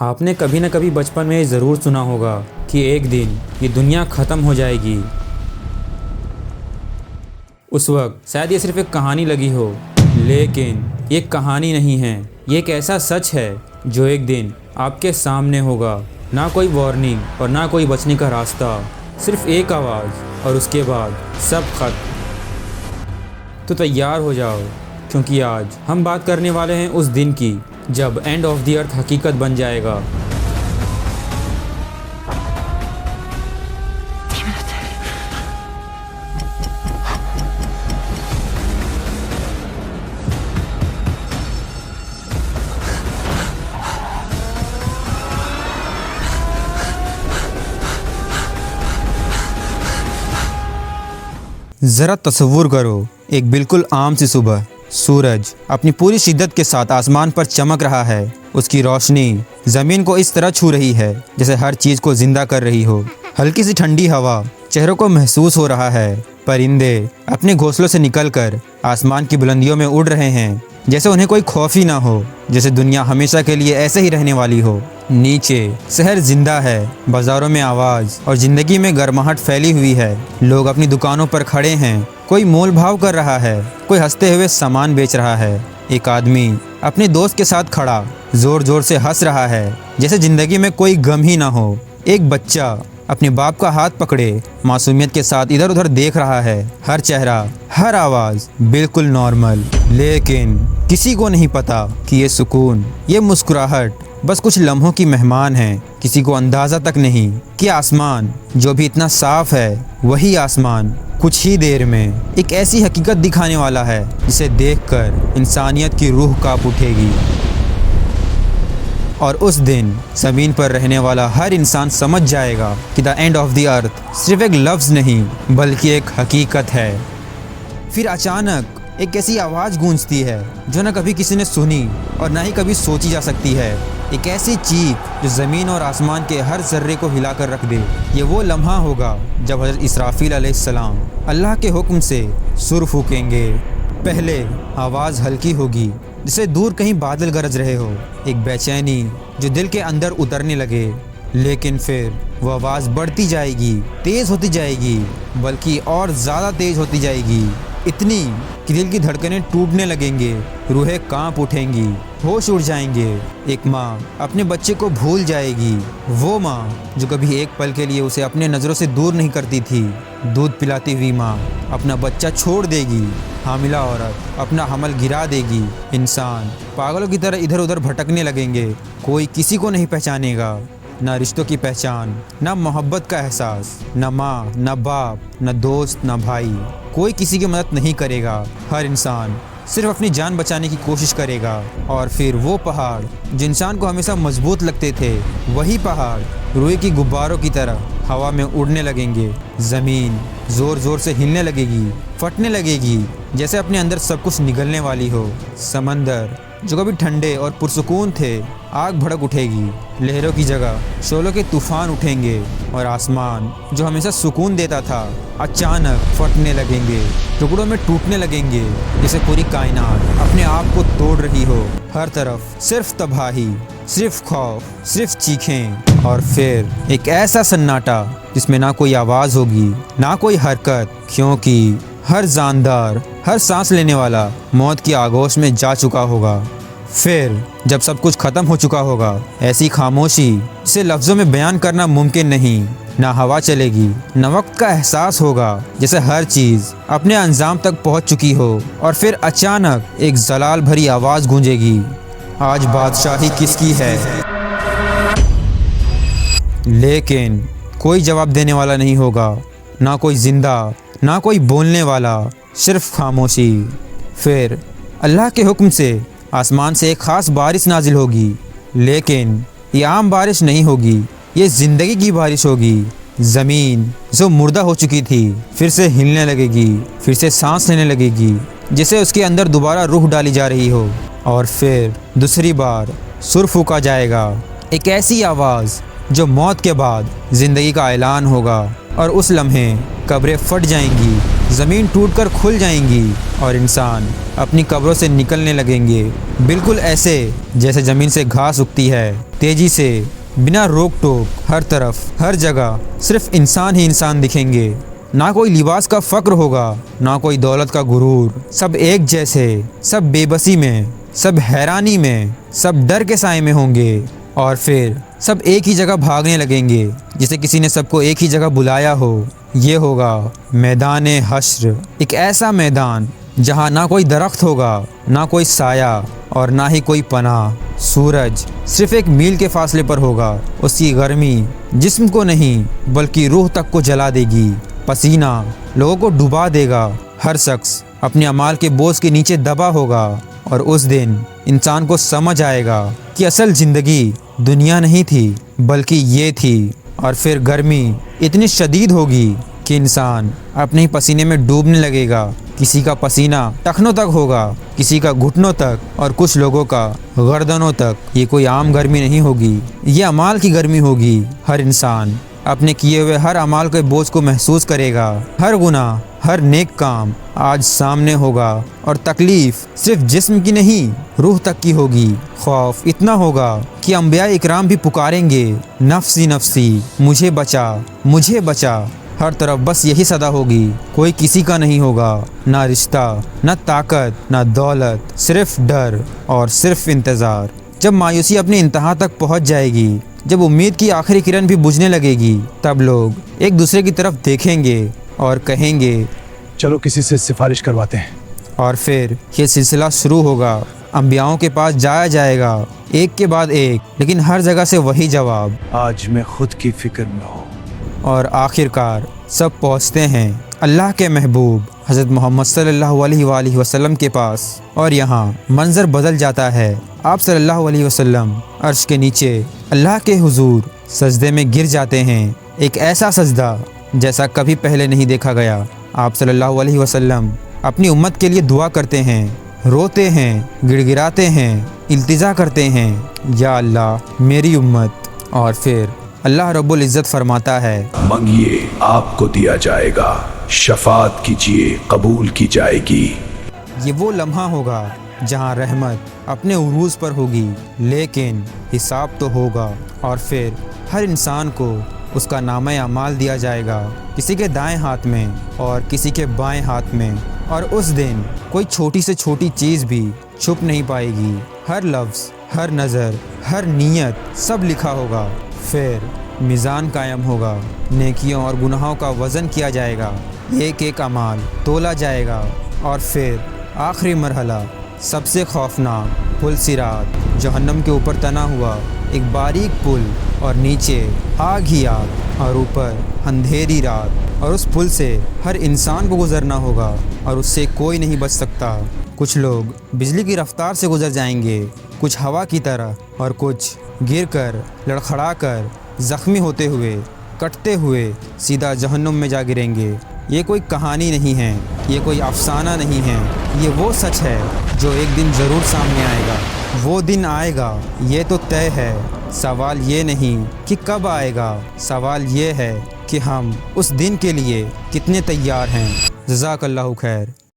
आपने कभी न कभी बचपन में ज़रूर सुना होगा कि एक दिन ये दुनिया ख़त्म हो जाएगी। उस वक्त शायद ये सिर्फ एक कहानी लगी हो, लेकिन ये कहानी नहीं है। ये एक ऐसा सच है जो एक दिन आपके सामने होगा। ना कोई वार्निंग और ना कोई बचने का रास्ता, सिर्फ एक आवाज़ और उसके बाद सब खत्म। तो तैयार हो जाओ, क्योंकि आज हम बात करने वाले हैं उस दिन की जब एंड ऑफ द अर्थ हकीकत बन जाएगा। ज़रा तसव्वुर करो, एक बिल्कुल आम सी सुबह। सूरज अपनी पूरी शिद्दत के साथ आसमान पर चमक रहा है। उसकी रोशनी ज़मीन को इस तरह छू रही है जैसे हर चीज़ को जिंदा कर रही हो। हल्की सी ठंडी हवा चेहरों को महसूस हो रहा है। परिंदे अपने घोंसलों से निकलकर आसमान की बुलंदियों में उड़ रहे हैं, जैसे उन्हें कोई खौफ ही ना हो, जैसे दुनिया हमेशा के लिए ऐसे ही रहने वाली हो। नीचे शहर जिंदा है, बाजारों में आवाज़ और ज़िंदगी में गर्माहट फैली हुई है। लोग अपनी दुकानों पर खड़े हैं, कोई मोल भाव कर रहा है, कोई हंसते हुए सामान बेच रहा है। एक आदमी अपने दोस्त के साथ खड़ा जोर जोर से हंस रहा है, जैसे ज़िंदगी में कोई गम ही ना हो। एक बच्चा अपने बाप का हाथ पकड़े मासूमियत के साथ इधर उधर देख रहा है। हर चेहरा, हर आवाज़ बिल्कुल नॉर्मल, लेकिन किसी को नहीं पता कि ये सुकून, ये मुस्कुराहट बस कुछ लम्हों की मेहमान है। किसी को अंदाज़ा तक नहीं कि आसमान जो भी इतना साफ है, वही आसमान कुछ ही देर में एक ऐसी हकीकत दिखाने वाला है जिसे देखकर इंसानियत की रूह कांप उठेगी। और उस दिन ज़मीन पर रहने वाला हर इंसान समझ जाएगा कि the end of the earth सिर्फ एक लफ्ज़ नहीं बल्कि एक हकीकत है। फिर अचानक एक ऐसी आवाज़ गूंजती है जो न कभी किसी ने सुनी और ना ही कभी सोची जा सकती है। एक ऐसी चीख जो ज़मीन और आसमान के हर ज़र्रे को हिला कर रख दे। ये वो लम्हा होगा जब हज़रत इसराफील अलैहिस्सलाम अल्लाह के हुक्म से सुर फूकेंगे। पहले आवाज़ हल्की होगी, जिसे दूर कहीं बादल गरज रहे हो, एक बेचैनी जो दिल के अंदर उतरने लगे। लेकिन फिर वो आवाज़ बढ़ती जाएगी, तेज़ होती जाएगी, बल्कि और ज़्यादा तेज़ होती जाएगी, इतनी कि दिल की धड़कनें टूटने लगेंगे, रूहें कांप उठेंगी, होश उड़ जाएंगे। एक माँ अपने बच्चे को भूल जाएगी, वो माँ जो कभी एक पल के लिए उसे अपने नज़रों से दूर नहीं करती थी। दूध पिलाती हुई माँ अपना बच्चा छोड़ देगी, हामिला औरत अपना हमल गिरा देगी। इंसान पागलों की तरह इधर उधर भटकने लगेंगे, कोई किसी को नहीं पहचानेगा। ना रिश्तों की पहचान, ना मोहब्बत का एहसास, ना माँ, ना बाप, ना दोस्त, ना भाई, कोई किसी की मदद नहीं करेगा। हर इंसान सिर्फ अपनी जान बचाने की कोशिश करेगा। और फिर वो पहाड़ जो इंसान को हमेशा मजबूत लगते थे, वही पहाड़ रुई की गुब्बारों की तरह हवा में उड़ने लगेंगे। ज़मीन ज़ोर ज़ोर से हिलने लगेगी, फटने लगेगी, जैसे अपने अंदर सब कुछ निगलने वाली हो। समंदर जो कभी ठंडे और पुरसुकून थे, आग भड़क उठेगी, लहरों की जगह शोलों के तूफान उठेंगे। और आसमान जो हमेशा सुकून देता था, अचानक फटने लगेंगे, टुकड़ों में टूटने लगेंगे, जैसे पूरी कायनात अपने आप को तोड़ रही हो। हर तरफ सिर्फ तबाही, सिर्फ खौफ, सिर्फ चीखें, और फिर एक ऐसा सन्नाटा जिसमें ना कोई आवाज़ होगी, ना कोई हरकत, क्योंकि हर जानदार, हर सांस लेने वाला मौत की आगोश में जा चुका होगा। फिर जब सब कुछ ख़त्म हो चुका होगा, ऐसी खामोशी जिसे लफ्ज़ों में बयान करना मुमकिन नहीं। ना हवा चलेगी, ना वक्त का एहसास होगा, जैसे हर चीज़ अपने अंजाम तक पहुंच चुकी हो। और फिर अचानक एक जलाल भरी आवाज़ गूंजेगी, आज बादशाही किसकी है? लेकिन कोई जवाब देने वाला नहीं होगा, ना कोई जिंदा, ना कोई बोलने वाला, सिर्फ खामोशी। फिर अल्लाह के हुक्म से आसमान से एक ख़ास बारिश नाजिल होगी, लेकिन ये आम बारिश नहीं होगी, ये ज़िंदगी की बारिश होगी। ज़मीन जो मुर्दा हो चुकी थी फिर से हिलने लगेगी, फिर से सांस लेने लगेगी, जैसे उसके अंदर दोबारा रूह डाली जा रही हो। और फिर दूसरी बार सुर फूका जाएगा, एक ऐसी आवाज़ जो मौत के बाद ज़िंदगी का ऐलान होगा। और उस लम्हे कब्रें फट जाएंगी, ज़मीन टूटकर खुल जाएंगी और इंसान अपनी कब्रों से निकलने लगेंगे, बिल्कुल ऐसे जैसे ज़मीन से घास उगती है, तेज़ी से, बिना रोक टोक। हर तरफ, हर जगह सिर्फ इंसान ही इंसान दिखेंगे। ना कोई लिबास का फ़क्र होगा, ना कोई दौलत का गुरूर। सब एक जैसे, सब बेबसी में, सब हैरानी में, सब डर के साए में होंगे। और फिर सब एक ही जगह भागने लगेंगे, जिसे किसी ने सबको एक ही जगह बुलाया हो। ये होगा मैदान हश्र, एक ऐसा मैदान जहाँ ना कोई दरख्त होगा, ना कोई साया और ना ही कोई पनाह। सूरज सिर्फ 1 मील के फासले पर होगा। उसकी गर्मी जिस्म को नहीं बल्कि रूह तक को जला देगी। पसीना लोगों को डुबा देगा। हर शख्स अपने अमाल के बोझ के नीचे दबा होगा। और उस दिन इंसान को समझ आएगा कि असल ज़िंदगी दुनिया नहीं थी बल्कि ये थी। और फिर गर्मी इतनी शदीद होगी कि इंसान अपने ही पसीने में डूबने लगेगा। किसी का पसीना टखनों तक होगा, किसी का घुटनों तक और कुछ लोगों का गर्दनों तक। ये कोई आम गर्मी नहीं होगी, ये अमाल की गर्मी होगी। हर इंसान अपने किए हुए हर अमाल के बोझ को महसूस करेगा। हर गुनाह, हर नेक काम आज सामने होगा। और तकलीफ सिर्फ जिस्म की नहीं, रूह तक की होगी। खौफ इतना होगा कि अंबिया इकराम भी पुकारेंगे, नफ्सी नफ्सी, मुझे बचा, मुझे बचा। हर तरफ बस यही सदा होगी। कोई किसी का नहीं होगा, ना रिश्ता, ना ताकत, ना दौलत, सिर्फ डर और सिर्फ इंतज़ार। जब मायूसी अपनी इंतहा तक पहुंच जाएगी, जब उम्मीद की आखिरी किरण भी बुझने लगेगी, तब लोग एक दूसरे की तरफ देखेंगे और कहेंगे, चलो किसी से सिफारिश करवाते हैं। और फिर ये सिलसिला शुरू होगा। अंबियाओं के पास जाया जाएगा, एक के बाद एक, लेकिन हर जगह से वही जवाब, आज मैं खुद की फिक्र में हूँ। और आखिरकार सब पहुँचते हैं अल्लाह के महबूब हज़रत मोहम्मद सल्लल्लाहु अलैहि वसल्लम के पास। और यहाँ मंजर बदल जाता है। आप सल्लल्लाहु अलैहि वसल्लम अर्श के नीचे अल्लाह के हुजूर सजदे में गिर जाते हैं। एक ऐसा सजदा जैसा कभी पहले नहीं देखा गया। आप सल्लल्लाहु अलैहि वसल्लम अपनी उम्मत के लिए दुआ करते हैं, रोते हैं, गिड़गिड़ाते हैं, इल्तिजा करते हैं, या अल्लाह मेरी उम्मत। और फिर अल्लाह रब्बुल इज़्ज़त फरमाता है, मंगिए आपको दिया जाएगा, शफात कीजिए कबूल की जाएगी। ये वो लम्हा होगा जहाँ रहमत अपने उरूज पर होगी, लेकिन हिसाब तो होगा। और फिर हर इंसान को उसका नामे अमाल दिया जाएगा, किसी के दाएं हाथ में और किसी के बाएं हाथ में। और उस दिन कोई छोटी से छोटी चीज़ भी छुप नहीं पाएगी। हर लफ्ज़, हर नज़र, हर नीयत, सब लिखा होगा। फिर मीज़ान कायम होगा, नेकियों और गुनाहों का वज़न किया जाएगा, एक एक अमाल तोला जाएगा। और फिर आखिरी मरहला, सबसे खौफनाक पुल सिरात, जहन्नम के ऊपर तना हुआ एक बारीक पुल, और नीचे आग ही आग और ऊपर अंधेरी रात। और उस पुल से हर इंसान को गुजरना होगा और उससे कोई नहीं बच सकता। कुछ लोग बिजली की रफ्तार से गुजर जाएंगे, कुछ हवा की तरह, और कुछ गिरकर, लड़खड़ाकर, ज़ख्मी होते हुए, कटते हुए सीधा जहन्नुम में जा गिरेंगे। ये कोई कहानी नहीं है, ये कोई अफसाना नहीं है, ये वो सच है जो एक दिन ज़रूर सामने आएगा। वो दिन आएगा, ये तो तय है। सवाल ये नहीं कि कब आएगा, सवाल ये है कि हम उस दिन के लिए कितने तैयार हैं। जज़ाकल्लाहु खैर।